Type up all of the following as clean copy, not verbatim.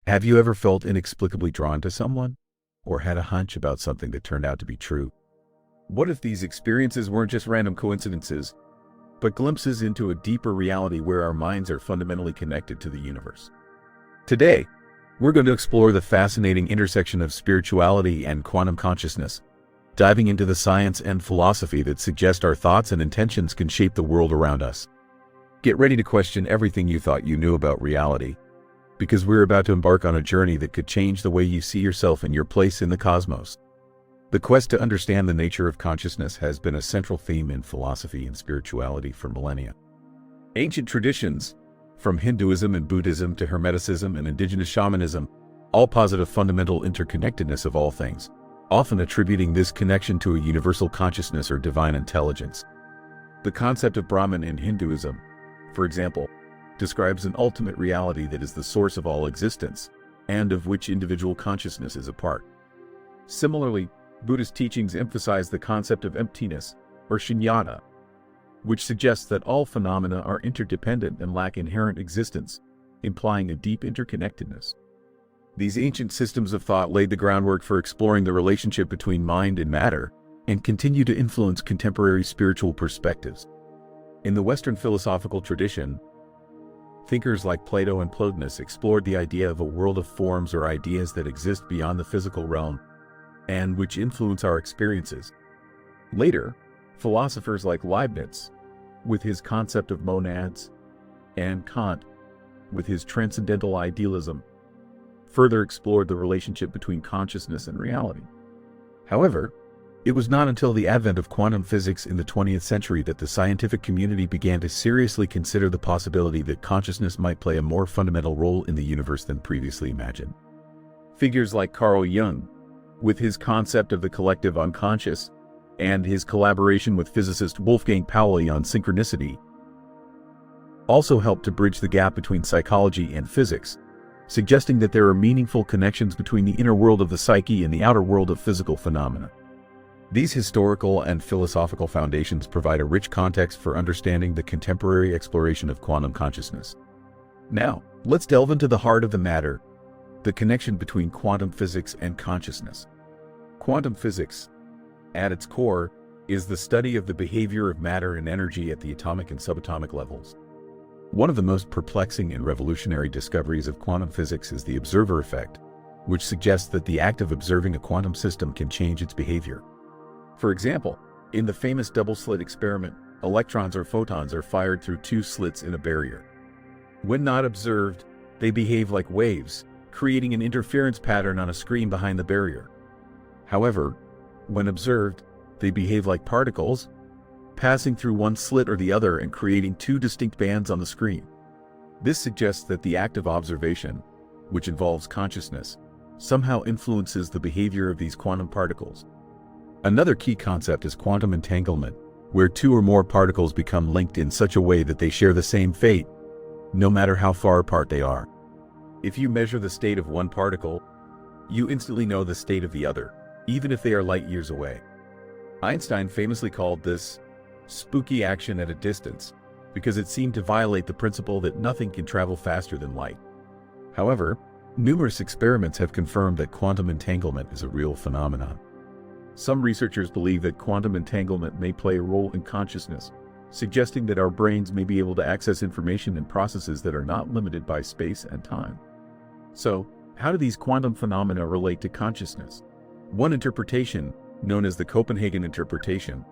Have you ever felt inexplicably drawn to someone? Or had a hunch about something that turned out to be true? What if these experiences weren't just random coincidences, but glimpses into a deeper reality where our minds are fundamentally connected to the universe? Today, we're going to explore the fascinating intersection of spirituality and quantum consciousness, diving into the science and philosophy that suggest our thoughts and intentions can shape the world around us. Get ready to question everything you thought you knew about reality, because we're about to embark on a journey that could change the way you see yourself and your place in the cosmos. The quest to understand the nature of consciousness has been a central theme in philosophy and spirituality for millennia. Ancient traditions, from Hinduism and Buddhism to Hermeticism and indigenous shamanism, all posit a fundamental interconnectedness of all things, often attributing this connection to a universal consciousness or divine intelligence. The concept of Brahman in Hinduism, for example, describes an ultimate reality that is the source of all existence, and of which individual consciousness is a part. Similarly, Buddhist teachings emphasize the concept of emptiness, or shunyata, which suggests that all phenomena are interdependent and lack inherent existence, implying a deep interconnectedness. These ancient systems of thought laid the groundwork for exploring the relationship between mind and matter, and continue to influence contemporary spiritual perspectives. In the Western philosophical tradition, thinkers like Plato and Plotinus explored the idea of a world of forms or ideas that exist beyond the physical realm, and which influence our experiences. Later, philosophers like Leibniz, with his concept of monads, and Kant, with his transcendental idealism, further explored the relationship between consciousness and reality. However, it was not until the advent of quantum physics in the 20th century that the scientific community began to seriously consider the possibility that consciousness might play a more fundamental role in the universe than previously imagined. Figures like Carl Jung, with his concept of the collective unconscious, and his collaboration with physicist Wolfgang Pauli on synchronicity, also helped to bridge the gap between psychology and physics, suggesting that there are meaningful connections between the inner world of the psyche and the outer world of physical phenomena. These historical and philosophical foundations provide a rich context for understanding the contemporary exploration of quantum consciousness. Now, let's delve into the heart of the matter, the connection between quantum physics and consciousness. Quantum physics, at its core, is the study of the behavior of matter and energy at the atomic and subatomic levels. One of the most perplexing and revolutionary discoveries of quantum physics is the observer effect, which suggests that the act of observing a quantum system can change its behavior. For example, in the famous double-slit experiment, electrons or photons are fired through two slits in a barrier. When not observed, they behave like waves, creating an interference pattern on a screen behind the barrier. However, when observed, they behave like particles, passing through one slit or the other and creating two distinct bands on the screen. This suggests that the act of observation, which involves consciousness, somehow influences the behavior of these quantum particles. Another key concept is quantum entanglement, where two or more particles become linked in such a way that they share the same fate, no matter how far apart they are. If you measure the state of one particle, you instantly know the state of the other, even if they are light years away. Einstein famously called this spooky action at a distance, because it seemed to violate the principle that nothing can travel faster than light. However, numerous experiments have confirmed that quantum entanglement is a real phenomenon. Some researchers believe that quantum entanglement may play a role in consciousness, suggesting that our brains may be able to access information and processes that are not limited by space and time. So, how do these quantum phenomena relate to consciousness? One interpretation, known as the Copenhagen interpretation,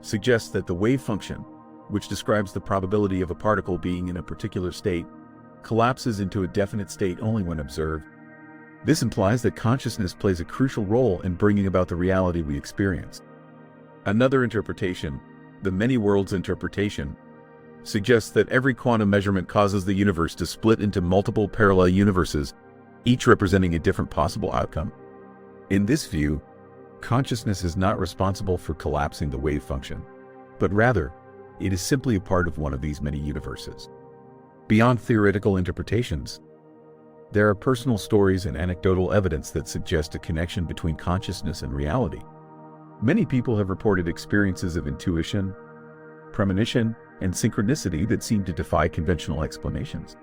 suggests that the wave function, which describes the probability of a particle being in a particular state, collapses into a definite state only when observed. This implies that consciousness plays a crucial role in bringing about the reality we experience. Another interpretation, the many worlds interpretation, suggests that every quantum measurement causes the universe to split into multiple parallel universes, each representing a different possible outcome. In this view, consciousness is not responsible for collapsing the wave function, but rather, it is simply a part of one of these many universes. Beyond theoretical interpretations, there are personal stories and anecdotal evidence that suggest a connection between consciousness and reality. Many people have reported experiences of intuition, premonition, and synchronicity that seem to defy conventional explanations.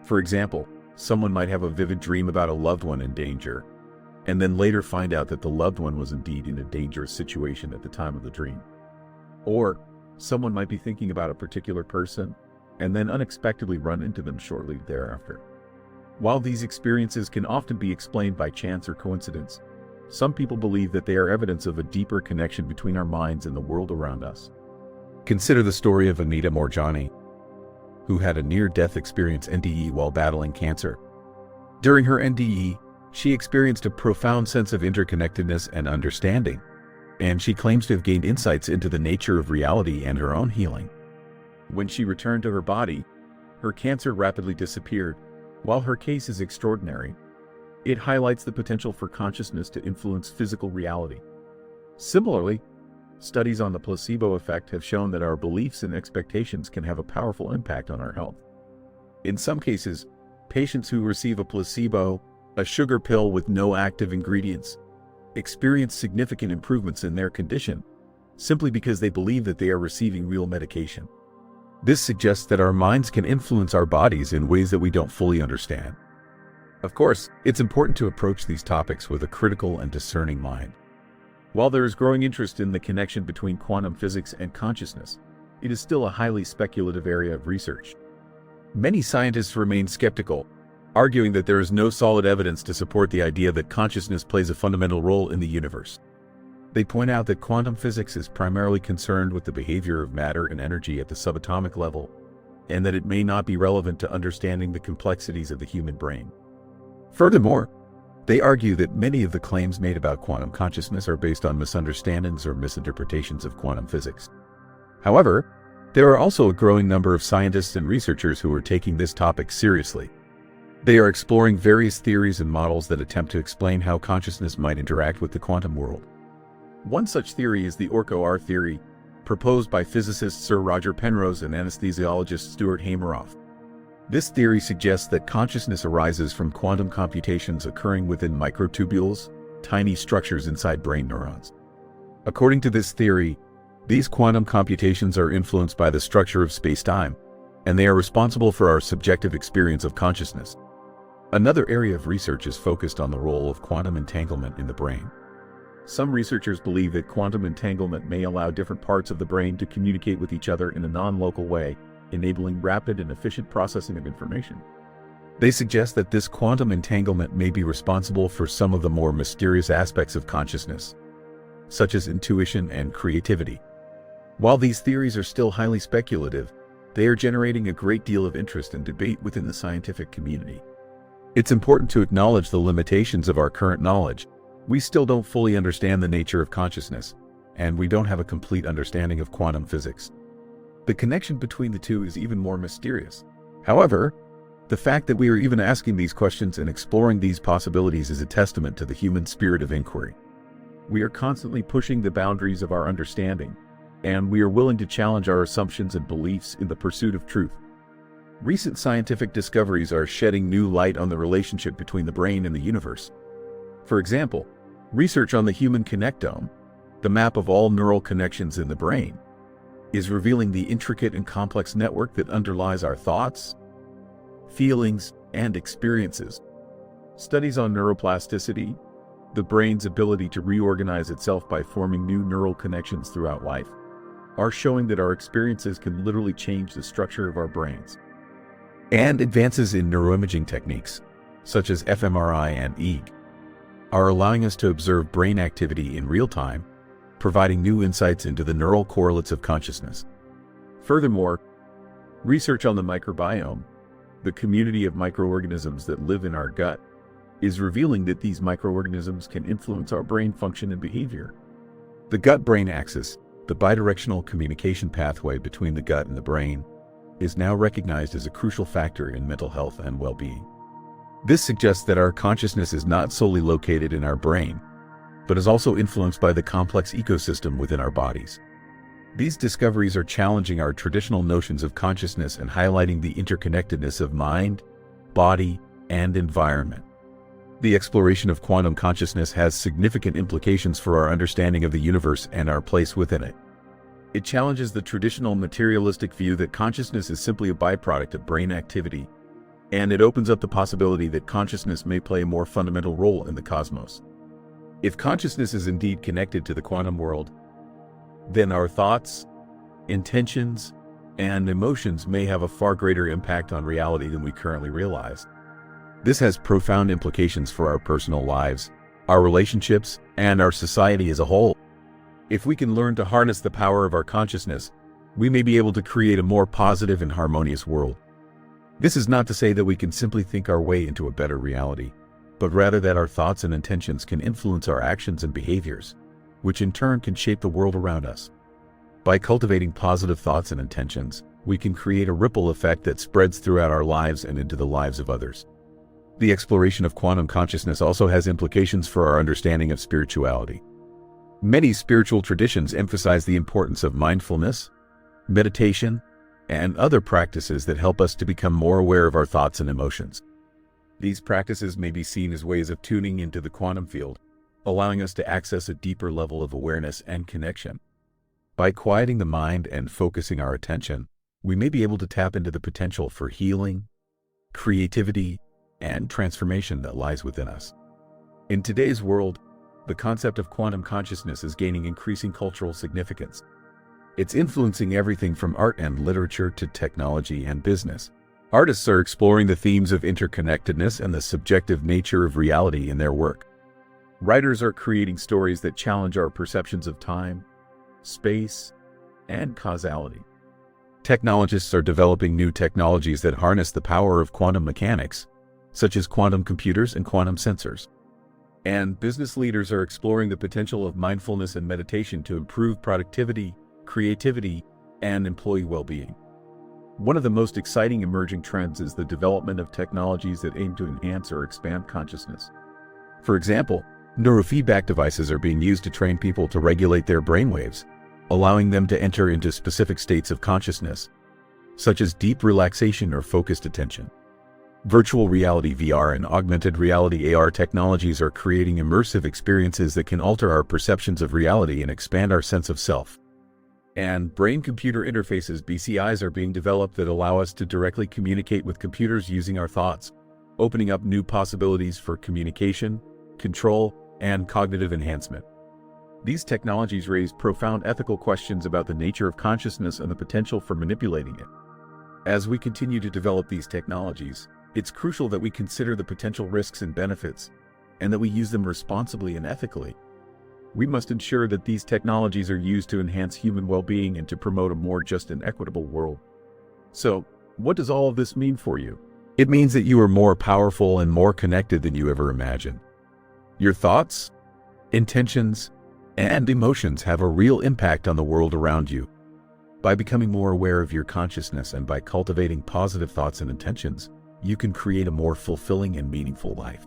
For example, Someone might have a vivid dream about a loved one in danger, and then later find out that the loved one was indeed in a dangerous situation at the time of the dream. Or someone might be thinking about a particular person and then unexpectedly run into them shortly thereafter. While these experiences can often be explained by chance or coincidence, some people believe that they are evidence of a deeper connection between our minds and the world around us. Consider the story of Anita Morjani, who had a near-death experience NDE while battling cancer. During her NDE, she experienced a profound sense of interconnectedness and understanding, and she claims to have gained insights into the nature of reality and her own healing. When she returned to her body, her cancer rapidly disappeared. While her case is extraordinary, it highlights the potential for consciousness to influence physical reality. Similarly, studies on the placebo effect have shown that our beliefs and expectations can have a powerful impact on our health. In some cases, patients who receive a placebo, a sugar pill with no active ingredients, experience significant improvements in their condition simply because they believe that they are receiving real medication. This suggests that our minds can influence our bodies in ways that we don't fully understand. Of course, it's important to approach these topics with a critical and discerning mind. While there is growing interest in the connection between quantum physics and consciousness, it is still a highly speculative area of research. Many scientists remain skeptical, arguing that there is no solid evidence to support the idea that consciousness plays a fundamental role in the universe. They point out that quantum physics is primarily concerned with the behavior of matter and energy at the subatomic level, and that it may not be relevant to understanding the complexities of the human brain. Furthermore, they argue that many of the claims made about quantum consciousness are based on misunderstandings or misinterpretations of quantum physics. However, there are also a growing number of scientists and researchers who are taking this topic seriously. They are exploring various theories and models that attempt to explain how consciousness might interact with the quantum world. One such theory is the Orco-R theory, proposed by physicist Sir Roger Penrose and anesthesiologist Stuart Hameroff. This theory suggests that consciousness arises from quantum computations occurring within microtubules, tiny structures inside brain neurons. According to this theory, these quantum computations are influenced by the structure of space-time, and they are responsible for our subjective experience of consciousness. Another area of research is focused on the role of quantum entanglement in the brain. Some researchers believe that quantum entanglement may allow different parts of the brain to communicate with each other in a non-local way, enabling rapid and efficient processing of information. They suggest that this quantum entanglement may be responsible for some of the more mysterious aspects of consciousness, such as intuition and creativity. While these theories are still highly speculative, they are generating a great deal of interest and debate within the scientific community. It's important to acknowledge the limitations of our current knowledge. We still don't fully understand the nature of consciousness, and we don't have a complete understanding of quantum physics. The connection between the two is even more mysterious. However, the fact that we are even asking these questions and exploring these possibilities is a testament to the human spirit of inquiry. We are constantly pushing the boundaries of our understanding, and we are willing to challenge our assumptions and beliefs in the pursuit of truth. Recent scientific discoveries are shedding new light on the relationship between the brain and the universe. For example, research on the human connectome, the map of all neural connections in the brain, is revealing the intricate and complex network that underlies our thoughts, feelings, and experiences. Studies on neuroplasticity, the brain's ability to reorganize itself by forming new neural connections throughout life, are showing that our experiences can literally change the structure of our brains. And advances in neuroimaging techniques, such as fMRI and EEG, are allowing us to observe brain activity in real time, providing new insights into the neural correlates of consciousness. Furthermore, research on the microbiome, the community of microorganisms that live in our gut, is revealing that these microorganisms can influence our brain function and behavior. The gut-brain axis, the bidirectional communication pathway between the gut and the brain, is now recognized as a crucial factor in mental health and well-being. This suggests that our consciousness is not solely located in our brain, but is also influenced by the complex ecosystem within our bodies. These discoveries are challenging our traditional notions of consciousness and highlighting the interconnectedness of mind, body, and environment. The exploration of quantum consciousness has significant implications for our understanding of the universe and our place within it. It challenges the traditional materialistic view that consciousness is simply a byproduct of brain activity, and it opens up the possibility that consciousness may play a more fundamental role in the cosmos. If consciousness is indeed connected to the quantum world, then our thoughts, intentions, and emotions may have a far greater impact on reality than we currently realize. This has profound implications for our personal lives, our relationships, and our society as a whole. If we can learn to harness the power of our consciousness, we may be able to create a more positive and harmonious world. This is not to say that we can simply think our way into a better reality, but rather that our thoughts and intentions can influence our actions and behaviors, which in turn can shape the world around us. By cultivating positive thoughts and intentions, we can create a ripple effect that spreads throughout our lives and into the lives of others. The exploration of quantum consciousness also has implications for our understanding of spirituality. Many spiritual traditions emphasize the importance of mindfulness, meditation, and other practices that help us to become more aware of our thoughts and emotions. These practices may be seen as ways of tuning into the quantum field, allowing us to access a deeper level of awareness and connection. By quieting the mind and focusing our attention, we may be able to tap into the potential for healing, creativity, and transformation that lies within us. In today's world, the concept of quantum consciousness is gaining increasing cultural significance. It's influencing everything from art and literature to technology and business. Artists are exploring the themes of interconnectedness and the subjective nature of reality in their work. Writers are creating stories that challenge our perceptions of time, space, and causality. Technologists are developing new technologies that harness the power of quantum mechanics, such as quantum computers and quantum sensors. And business leaders are exploring the potential of mindfulness and meditation to improve productivity, creativity, and employee well-being. One of the most exciting emerging trends is the development of technologies that aim to enhance or expand consciousness. For example, neurofeedback devices are being used to train people to regulate their brainwaves, allowing them to enter into specific states of consciousness, such as deep relaxation or focused attention. Virtual reality (VR) and augmented reality (AR) technologies are creating immersive experiences that can alter our perceptions of reality and expand our sense of self. And brain-computer interfaces (BCIs) are being developed that allow us to directly communicate with computers using our thoughts, opening up new possibilities for communication, control, and cognitive enhancement. These technologies raise profound ethical questions about the nature of consciousness and the potential for manipulating it. As we continue to develop these technologies, it's crucial that we consider the potential risks and benefits, and that we use them responsibly and ethically. We must ensure that these technologies are used to enhance human well-being and to promote a more just and equitable world. So, what does all of this mean for you? It means that you are more powerful and more connected than you ever imagined. Your thoughts, intentions, and emotions have a real impact on the world around you. By becoming more aware of your consciousness and by cultivating positive thoughts and intentions, you can create a more fulfilling and meaningful life.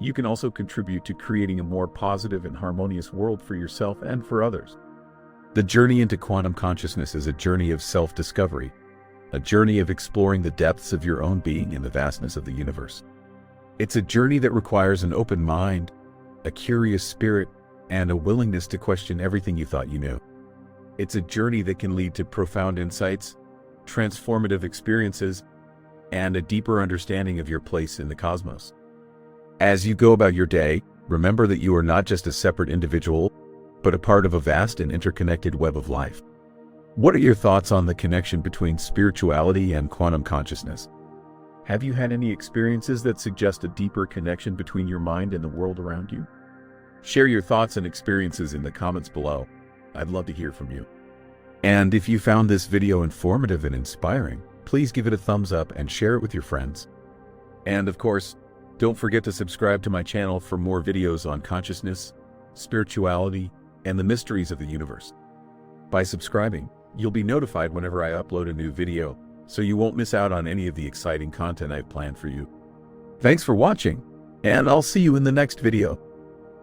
You can also contribute to creating a more positive and harmonious world for yourself and for others. The journey into quantum consciousness is a journey of self-discovery, a journey of exploring the depths of your own being in the vastness of the universe. It's a journey that requires an open mind, a curious spirit, and a willingness to question everything you thought you knew. It's a journey that can lead to profound insights, transformative experiences, and a deeper understanding of your place in the cosmos. As you go about your day, remember that you are not just a separate individual, but a part of a vast and interconnected web of life. What are your thoughts on the connection between spirituality and quantum consciousness? Have you had any experiences that suggest a deeper connection between your mind and the world around you? Share your thoughts and experiences in the comments below. I'd love to hear from you. And if you found this video informative and inspiring, please give it a thumbs up and share it with your friends. And of course, don't forget to subscribe to my channel for more videos on consciousness, spirituality, and the mysteries of the universe. By subscribing, you'll be notified whenever I upload a new video, so you won't miss out on any of the exciting content I've planned for you. Thanks for watching, and I'll see you in the next video.